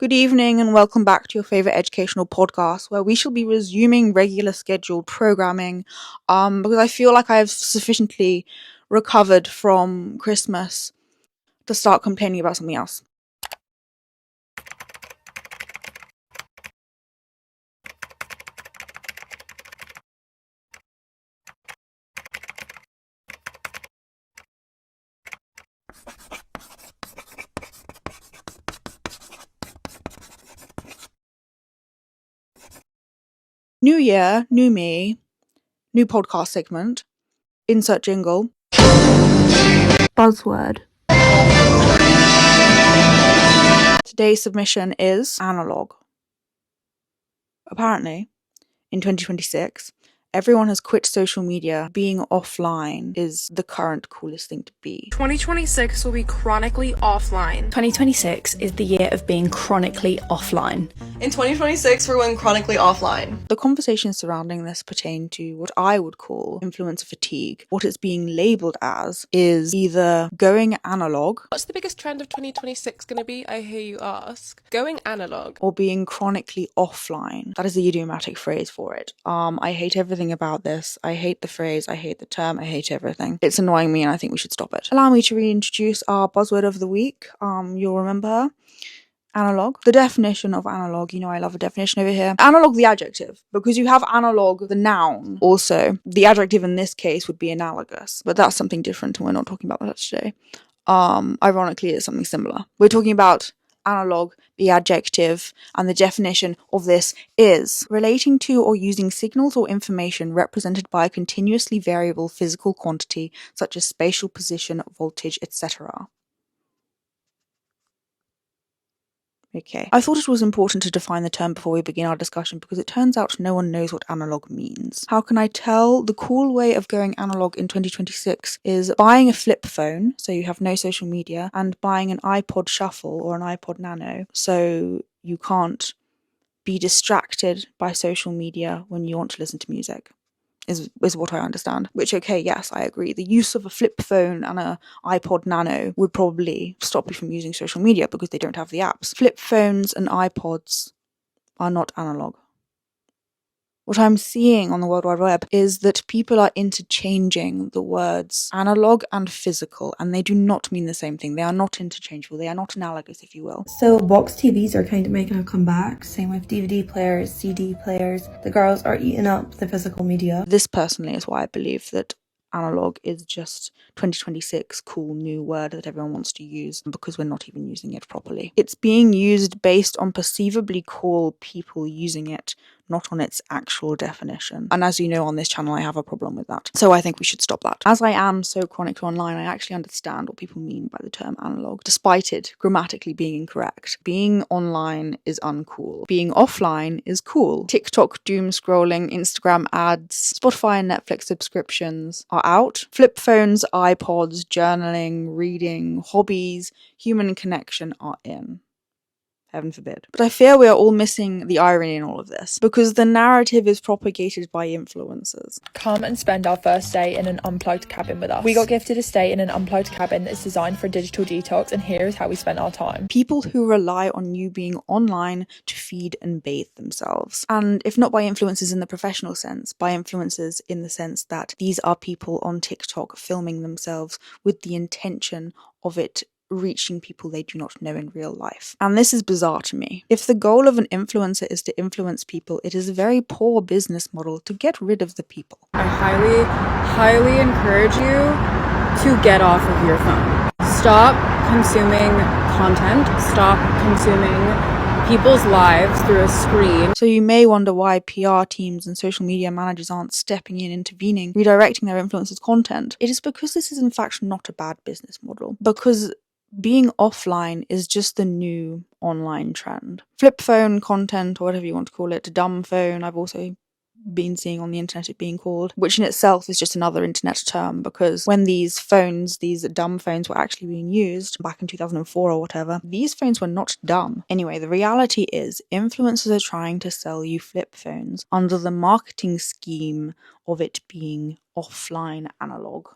Good evening and welcome back to your favorite educational podcast where we shall be resuming regular scheduled programming because I feel like I have sufficiently recovered from Christmas to start complaining about something else. New year, new me, new podcast segment, insert jingle. Buzzword. Today's submission is analogue. Apparently, in 2026, everyone has quit social media. Being offline is the current coolest thing to be. 2026 will be chronically offline. 2026 is the year of being chronically offline. In 2026, we're going chronically offline. The conversations surrounding this pertain to what I would call influencer fatigue. What it's being labelled as is either going analogue. What's the biggest trend of 2026 going to be, I hear you ask? Going analogue. Or being chronically offline. That is the idiomatic phrase for it. I hate everything about this. I hate the phrase, I hate the term, I hate everything. It's annoying me and I think we should stop it. Allow me to reintroduce our buzzword of the week. You'll remember her. Analogue. The definition of analogue, I love a definition over here. Analogue, the adjective, because you have analogue, the noun. Also, the adjective in this case would be analogous, but that's something different and we're not talking about that today. Ironically, it's something similar. We're talking about analogue, the adjective, and the definition of this is relating to or using signals or information represented by a continuously variable physical quantity such as spatial position, voltage, etc. Okay. I thought it was important to define the term before we begin our discussion because it turns out no one knows what analogue means. How can I tell? The cool way of going analogue in 2026 is buying a flip phone, so you have no social media, and buying an iPod Shuffle or an iPod Nano, so you can't be distracted by social media when you want to listen to music. Is what I understand. Which, okay, yes, I agree. The use of a flip phone and a iPod Nano would probably stop you from using social media because they don't have the apps. Flip phones and iPods are not analog. What I'm seeing on the World Wide Web is that people are interchanging the words analog and physical, and they do not mean the same thing. They are not interchangeable. They are not analogous, if you will. So box TVs are kind of making a comeback. Same with DVD players, CD players. The girls are eating up the physical media. This personally is why I believe that analog is just 2026 cool new word that everyone wants to use because we're not even using it properly. It's being used based on perceivably cool people using it, not on its actual definition. And as you know, on this channel, I have a problem with that. So I think we should stop that. As I am so chronically online, I actually understand what people mean by the term analog, despite it grammatically being incorrect. Being online is uncool. Being offline is cool. TikTok doom scrolling, Instagram ads, Spotify and Netflix subscriptions are out. Flip phones, iPods, journaling, reading, hobbies, human connection are in. Heaven forbid. But I fear we are all missing the irony in all of this, because the narrative is propagated by influencers. Come and spend our first day in an unplugged cabin with us. We got gifted a stay in an unplugged cabin that's designed for digital detox, and here's how we spent our time. People who rely on you being online to feed and bathe themselves. And if not by influencers in the professional sense, by influencers in the sense that these are people on TikTok filming themselves with the intention of it reaching people they do not know in real life. And this is bizarre to me. If the goal of an influencer is to influence people, it is a very poor business model to get rid of the people. I highly encourage you to get off of your phone. Stop consuming content. Stop consuming people's lives through a screen. So you may wonder why PR teams and social media managers aren't stepping in, intervening, redirecting their influencers' content. It is because this is in fact not a bad business model. Because being offline is just the new online trend. Flip phone content, or whatever you want to call it, dumb phone, I've also been seeing on the internet it being called, which in itself is just another internet term, because when these phones, these dumb phones, were actually being used back in 2004 or whatever, these phones were not dumb. Anyway, the reality is influencers are trying to sell you flip phones under the marketing scheme of it being offline analog.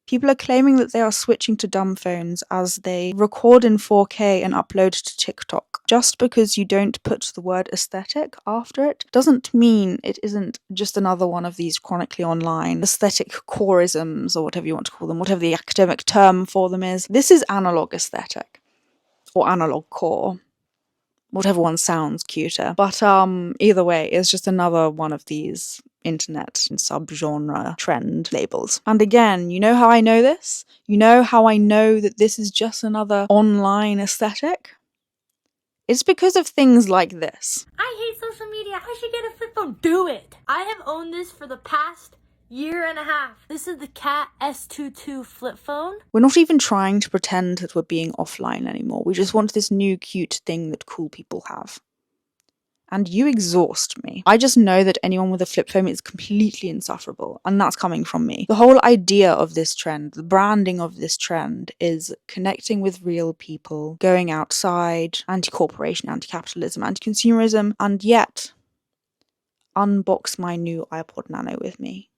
People are claiming that they are switching to dumb phones as they record in 4K and upload to TikTok. Just because you don't put the word aesthetic after it doesn't mean it isn't just another one of these chronically online aesthetic coreisms, or whatever you want to call them, whatever the academic term for them is. This is analog aesthetic, or analog core. Whatever one sounds cuter. But either way, it's just another one of these internet subgenre trend labels. And again, you know how I know this? You know how I know that this is just another online aesthetic? It's because of things like this. I hate social media. I should get a flip phone. Do it. I have owned this for the past year and a half. This is the Cat S22 flip phone. We're not even trying to pretend that we're being offline anymore. We just want this new cute thing that cool people have. And you exhaust me. I just know that anyone with a flip phone is completely insufferable, and that's coming from me. The whole idea of this trend, the branding of this trend, is connecting with real people, going outside, anti-corporation, anti-capitalism, anti-consumerism, and yet unbox my new iPod Nano with me.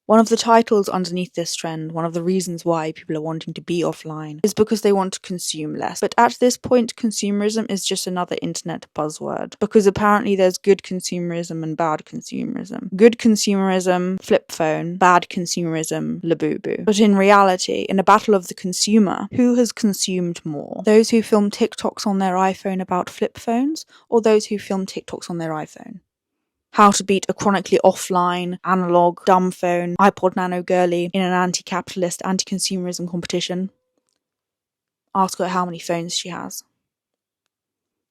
One of the titles underneath this trend, one of the reasons why people are wanting to be offline, is because they want to consume less. But at this point, consumerism is just another internet buzzword, because apparently there's good consumerism and bad consumerism. Good consumerism, flip phone; bad consumerism, labubu. But in reality, in a battle of the consumer, who has consumed more? Those who film TikToks on their iPhone about flip phones, or those who film TikToks on their iPhone? How to beat a chronically offline, analog, dumb phone, iPod Nano girly in an anti-capitalist, anti-consumerism competition. Ask her how many phones she has.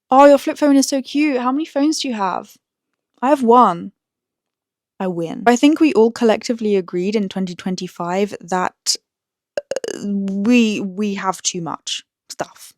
Oh, your flip phone is so cute. How many phones do you have? I have one. I win. I think we all collectively agreed in 2025 that we have too much stuff.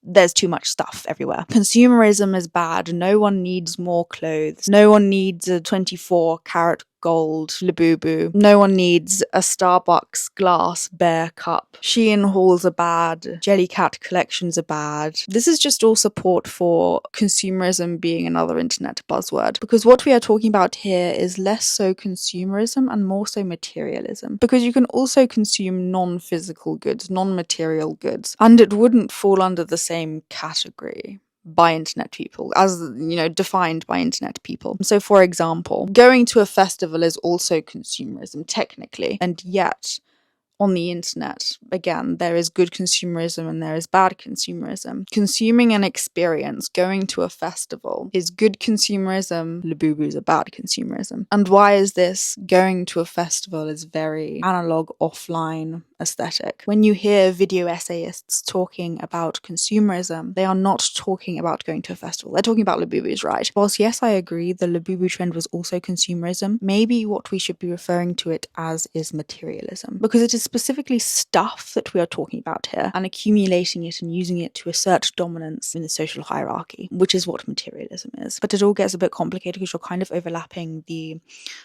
There's too much stuff everywhere. Consumerism is bad. No one needs more clothes. No one needs a 24-karat gold labubu. No one needs a Starbucks glass bear cup. Shein hauls are bad. Jellycat collections are bad. This is just all support for consumerism being another internet buzzword. Because what we are talking about here is less so consumerism and more so materialism. Because you can also consume non-physical goods, non-material goods, and it wouldn't fall under the same category by internet people, as defined by internet people. So for example, going to a festival is also consumerism technically, and yet on the internet, again, there is good consumerism and there is bad consumerism. Consuming an experience, going to a festival, is good consumerism. Labubus are bad consumerism. And why is this? Going to a festival is very analog, offline aesthetic. When you hear video essayists talking about consumerism, they are not talking about going to a festival. They're talking about labubus, right? Whilst yes, I agree, the labubu trend was also consumerism, maybe what we should be referring to it as is materialism. Because it is specifically stuff that we are talking about here, and accumulating it and using it to assert dominance in the social hierarchy, which is what materialism is. But it all gets a bit complicated because you're kind of overlapping the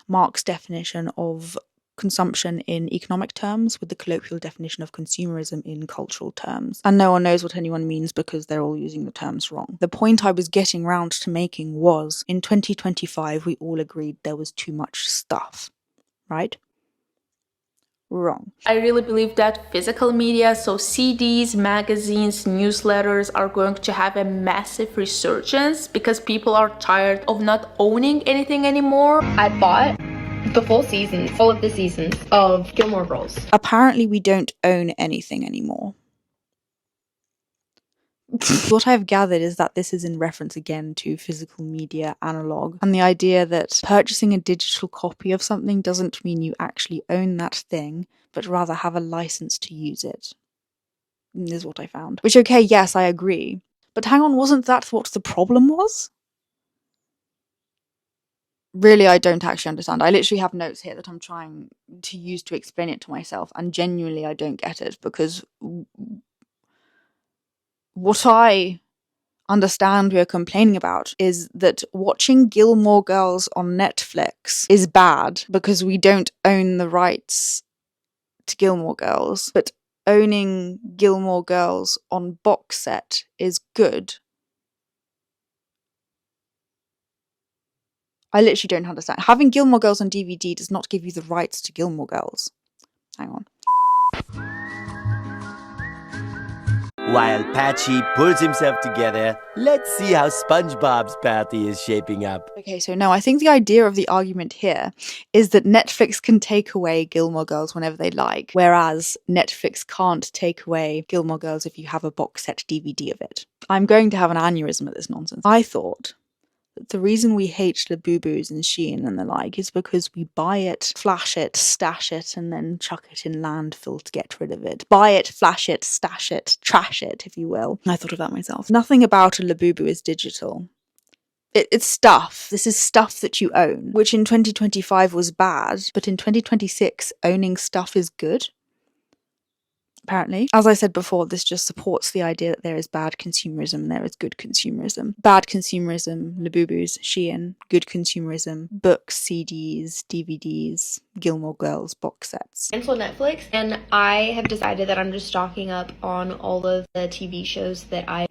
Marx definition of consumption in economic terms with the colloquial definition of consumerism in cultural terms. And no one knows what anyone means because they're all using the terms wrong. The point I was getting round to making was, in 2025, we all agreed there was too much stuff, right? Wrong. I really believe that physical media, so CDs, magazines, newsletters, are going to have a massive resurgence because people are tired of not owning anything anymore. I bought the all of the seasons of Gilmore Girls. Apparently we don't own anything anymore. What I've gathered is that this is in reference again to physical media analog, and the idea that purchasing a digital copy of something doesn't mean you actually own that thing, but rather have a license to use it. This is what I found. Which, okay, yes, I agree. But hang on, wasn't that what the problem was? Really, I don't actually understand. I literally have notes here that I'm trying to use to explain it to myself, and genuinely I don't get it, because what I understand we are complaining about is that watching Gilmore Girls on Netflix is bad because we don't own the rights to Gilmore Girls, but owning Gilmore Girls on box set is good. I literally don't understand. Having Gilmore Girls on DVD does not give you the rights to Gilmore Girls. Hang on. While Patchy pulls himself together, let's see how SpongeBob's party is shaping up. Okay, so no, I think the idea of the argument here is that Netflix can take away Gilmore Girls whenever they like, whereas Netflix can't take away Gilmore Girls if you have a box set DVD of it. I'm going to have an aneurysm at this nonsense. I thought that the reason we hate Labubu's and Shein and the like is because we buy it, flash it, stash it, and then chuck it in landfill to get rid of it. Buy it, flash it, stash it, trash it, if you will. I thought of that myself. Nothing about a Labubu is digital. It's stuff. This is stuff that you own, which in 2025 was bad, but in 2026, owning stuff is good. Apparently. As I said before, this just supports the idea that there is bad consumerism and there is good consumerism. Bad consumerism, Labubu's, Shein. Good consumerism, books, CDs, DVDs, Gilmore Girls box sets. Cancel Netflix, and I have decided that I'm just stocking up on all of the TV shows that I,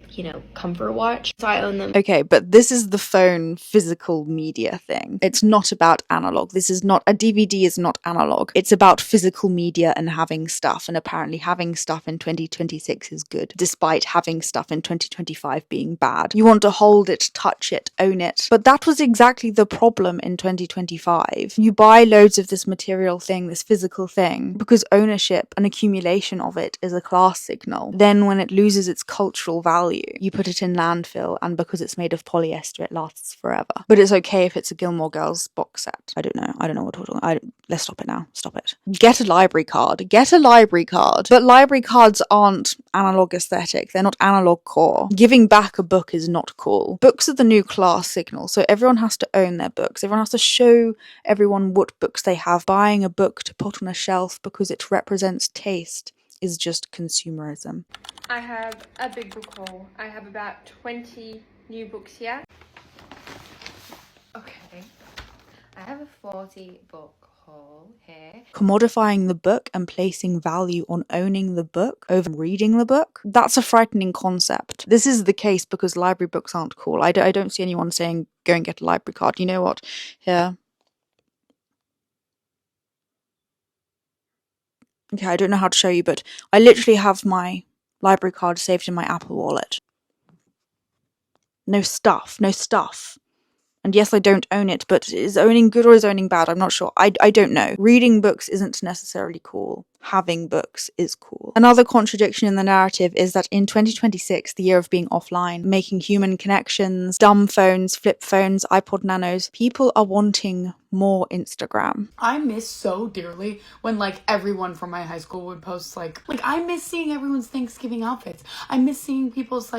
comfort watch. So I own them. Okay, but this is the phone physical media thing. It's not about analog. This is not, a DVD is not analog. It's about physical media and having stuff, and apparently having stuff in 2026 is good, despite having stuff in 2025 being bad. You want to hold it, touch it, own it. But that was exactly the problem in 2025. You buy loads of this material thing, this physical thing, because ownership and accumulation of it is a class signal. Then when it loses its cultural value, you put it in landfill, and because it's made of polyester, it lasts forever. But it's okay if it's a Gilmore Girls box set. I don't know what we're talking about. Let's stop it now. Stop it. Get a library card. Get a library card. But library cards aren't analog aesthetic. They're not analog core. Giving back a book is not cool. Books are the new class signal, so everyone has to own their books. Everyone has to show everyone what books they have. Buying a book to put on a shelf because it represents taste is just consumerism. I have a big book haul. I have about 20 new books here. Okay, I have a 40 book haul here. Commodifying the book and placing value on owning the book over reading the book, that's a frightening concept. This is the case because library books aren't cool. I don't see anyone saying go and get a library card. You know what? Here. Okay, I don't know how to show you, but I literally have my library card saved in my Apple Wallet. No stuff. And yes, I don't own it, but is owning good or is owning bad? I'm not sure. I don't know. Reading books isn't necessarily cool. Having books is cool. Another contradiction in the narrative is that in 2026, the year of being offline, making human connections, dumb phones, flip phones, iPod Nanos, people are wanting more Instagram. I miss so dearly when everyone from my high school would post like I miss seeing everyone's Thanksgiving outfits. I miss seeing people's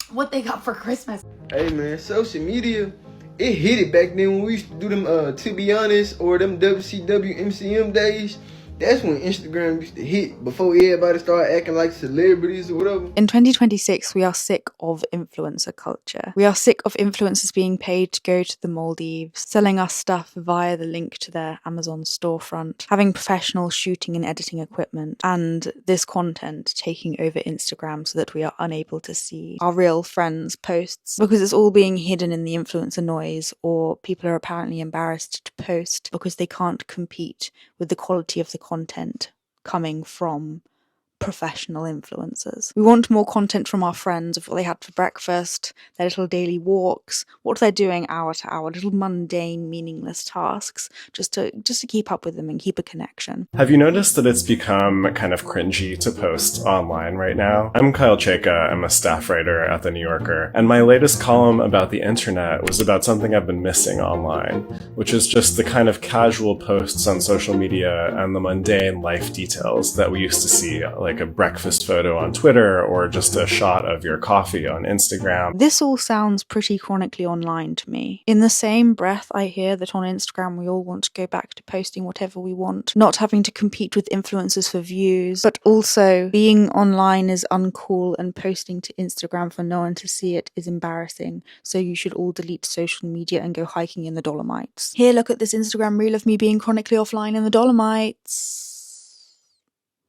what they got for Christmas. Hey man, social media, it hit it back then when we used to do them To Be Honest or them WCW MCM days. That's when Instagram used to hit before everybody started acting like celebrities or whatever. In 2026, we are sick of influencer culture. We are sick of influencers being paid to go to the Maldives, selling us stuff via the link to their Amazon storefront, having professional shooting and editing equipment, and this content taking over Instagram so that we are unable to see our real friends' posts because it's all being hidden in the influencer noise, or people are apparently embarrassed to post because they can't compete with the quality of the content coming from professional influencers. We want more content from our friends of what they had for breakfast, their little daily walks, what they're doing hour to hour, little mundane, meaningless tasks, just to keep up with them and keep a connection. Have you noticed that it's become kind of cringy to post online right now? I'm Kyle Chayka, I'm a staff writer at The New Yorker, and my latest column about the internet was about something I've been missing online, which is just the kind of casual posts on social media and the mundane life details that we used to see, like a breakfast photo on Twitter or just a shot of your coffee on Instagram. This all sounds pretty chronically online to me. In the same breath, I hear that on Instagram we all want to go back to posting whatever we want, not having to compete with influencers for views, but also being online is uncool and posting to Instagram for no one to see it is embarrassing, so you should all delete social media and go hiking in the Dolomites. Here, look at this Instagram reel of me being chronically offline in the Dolomites.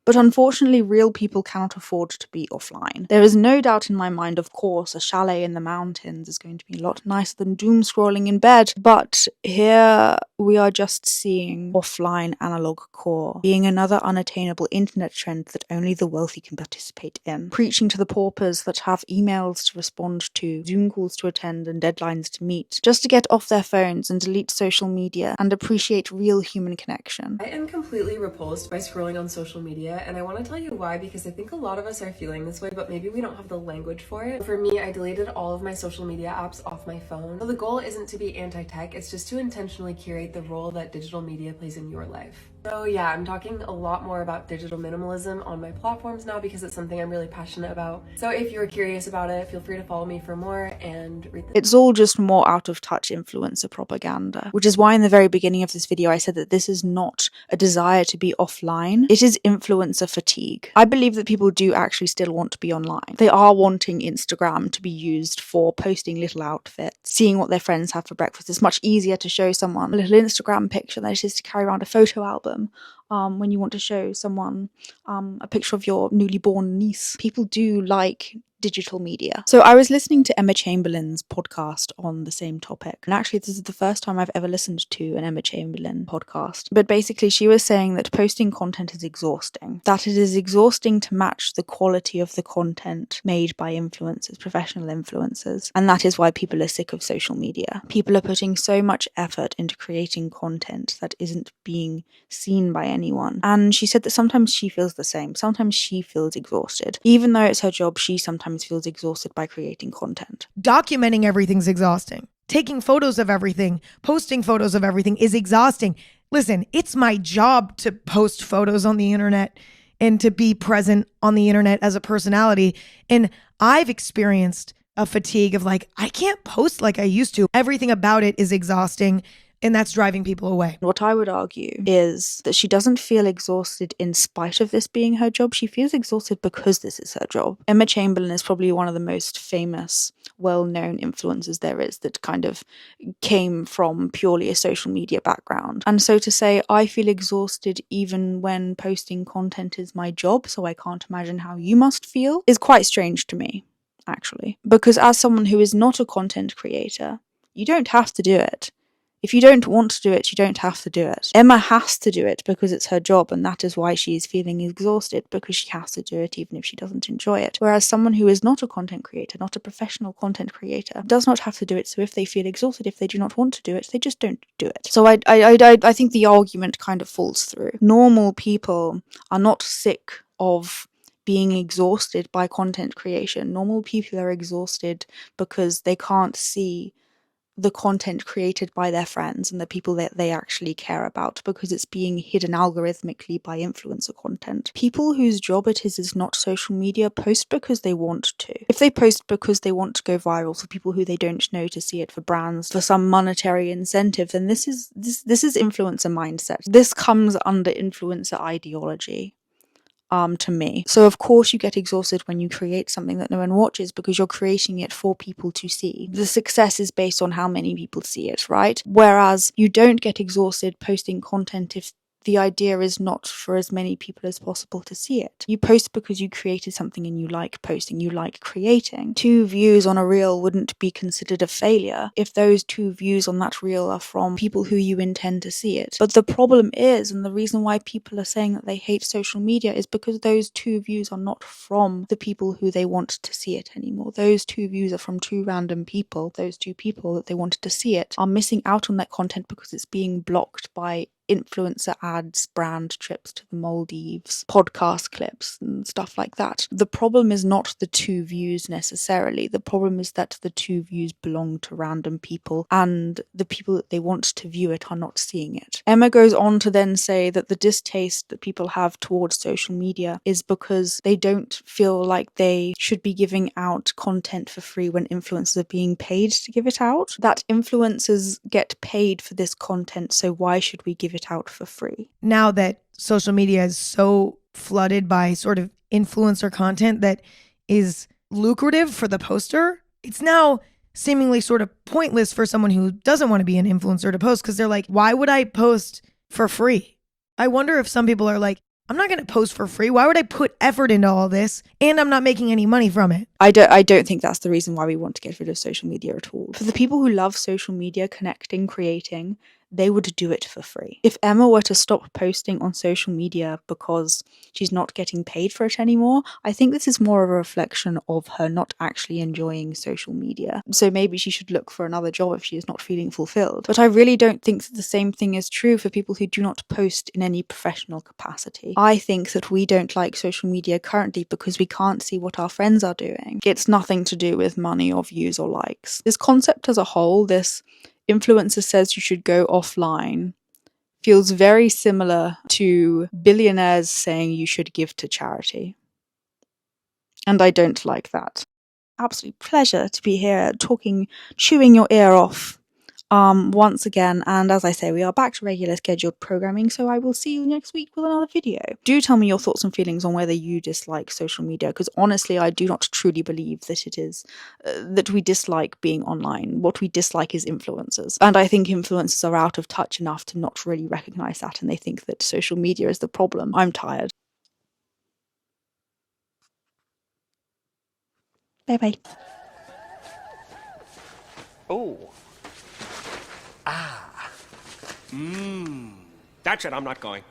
But unfortunately, real people cannot afford to be offline. There is no doubt in my mind, of course, a chalet in the mountains is going to be a lot nicer than doom scrolling in bed, but here we are just seeing offline analog core being another unattainable internet trend that only the wealthy can participate in, preaching to the paupers that have emails to respond to, Zoom calls to attend, and deadlines to meet, just to get off their phones and delete social media and appreciate real human connection. I am completely repulsed by scrolling on social media, and I want to tell you why, because I think a lot of us are feeling this way, but maybe we don't have the language for it. For me, I deleted all of my social media apps off my phone. So the goal isn't to be anti-tech, it's just to intentionally curate the role that digital media plays in your life. So yeah, I'm talking a lot more about digital minimalism on my platforms now because it's something I'm really passionate about. So if you're curious about it, feel free to follow me for more and read the— It's all just more out of touch influencer propaganda, which is why in the very beginning of this video I said that this is not a desire to be offline, it is influencer fatigue. I believe that people do actually still want to be online. They are wanting Instagram to be used for posting little outfits, seeing what their friends have for breakfast. It's much easier to show someone a little Instagram picture than it is to carry around a photo album. When you want to show someone a picture of your newly born niece. People do like digital media. So I was listening to Emma Chamberlain's podcast on the same topic. And actually this is the first time I've ever listened to an Emma Chamberlain podcast. But basically she was saying that posting content is exhausting. That it is exhausting to match the quality of the content made by influencers, professional influencers. And that is why people are sick of social media. People are putting so much effort into creating content that isn't being seen by anyone. And she said that sometimes she feels the same. Sometimes she feels exhausted. Even though it's her job, she sometimes feels exhausted by creating content. Documenting everything's exhausting. Taking photos of everything, posting photos of everything is exhausting. Listen, it's my job to post photos on the internet and to be present on the internet as a personality. And I've experienced a fatigue of like, I can't post like I used to. Everything about it is exhausting. And that's driving people away. What I would argue is that she doesn't feel exhausted in spite of this being her job. She feels exhausted because this is her job. Emma Chamberlain is probably one of the most famous, well-known influencers there is that kind of came from purely a social media background. And so to say, I feel exhausted even when posting content is my job, so I can't imagine how you must feel, is quite strange to me, actually. Because as someone who is not a content creator, you don't have to do it. If you don't want to do it, you don't have to do it. Emma has to do it because it's her job, and that is why she is feeling exhausted, because she has to do it even if she doesn't enjoy it. Whereas someone who is not a content creator, not a professional content creator, does not have to do it. So if they feel exhausted, if they do not want to do it, they just don't do it. So I think the argument kind of falls through. Normal people are not sick of being exhausted by content creation. Normal people are exhausted because they can't see the content created by their friends and the people that they actually care about because it's being hidden algorithmically by influencer content. People whose job it is not social media post because they want to. If they post because they want to go viral for people who they don't know to see it, for brands, for some monetary incentive, then this is influencer mindset. This comes under influencer ideology. To me. So of course you get exhausted when you create something that no one watches because you're creating it for people to see. The success is based on how many people see it, right? Whereas you don't get exhausted posting content if the idea is not for as many people as possible to see it. You post because you created something and you like posting, you like creating. 2 views on a reel wouldn't be considered a failure if those 2 views on that reel are from people who you intend to see it. But the problem is, and the reason why people are saying that they hate social media is because those 2 views are not from the people who they want to see it anymore. Those 2 views are from 2 random people. Those 2 people that they wanted to see it are missing out on that content because it's being blocked by influencer ads, brand trips to the Maldives, podcast clips and stuff like that. The problem is not the 2 views necessarily. The problem is that the 2 views belong to random people and the people that they want to view it are not seeing it. Emma goes on to then say that the distaste that people have towards social media is because they don't feel like they should be giving out content for free when influencers are being paid to give it out. That influencers get paid for this content, so why should we give it out for free? Now that social media is so flooded by sort of influencer content that is lucrative for the poster, it's now seemingly sort of pointless for someone who doesn't want to be an influencer to post because they're like, why would I post for free? I wonder if some people are like, I'm not going to post for free. Why would I put effort into all this? And I'm not making any money from it. I don't think that's the reason why we want to get rid of social media at all. For the people who love social media, connecting, creating, they would do it for free. If Emma were to stop posting on social media because she's not getting paid for it anymore, I think this is more of a reflection of her not actually enjoying social media. So maybe she should look for another job if she is not feeling fulfilled. But I really don't think that the same thing is true for people who do not post in any professional capacity. I think that we don't like social media currently because we can't see what our friends are doing. It's nothing to do with money or views or likes. This concept as a whole, this influencer says you should go offline, feels very similar to billionaires saying you should give to charity. And I don't like that. Absolute pleasure to be here talking, chewing your ear off once again. And as I say, we are back to regular scheduled programming, so I will see you next week with another video. Do tell me your thoughts and feelings on whether you dislike social media, because honestly, I do not truly believe that it is that we dislike being online. What we dislike is influencers. And I think influencers are out of touch enough to not really recognize that, and they think that social media is the problem. I'm tired. Bye-bye. Oh. That's it, I'm not going.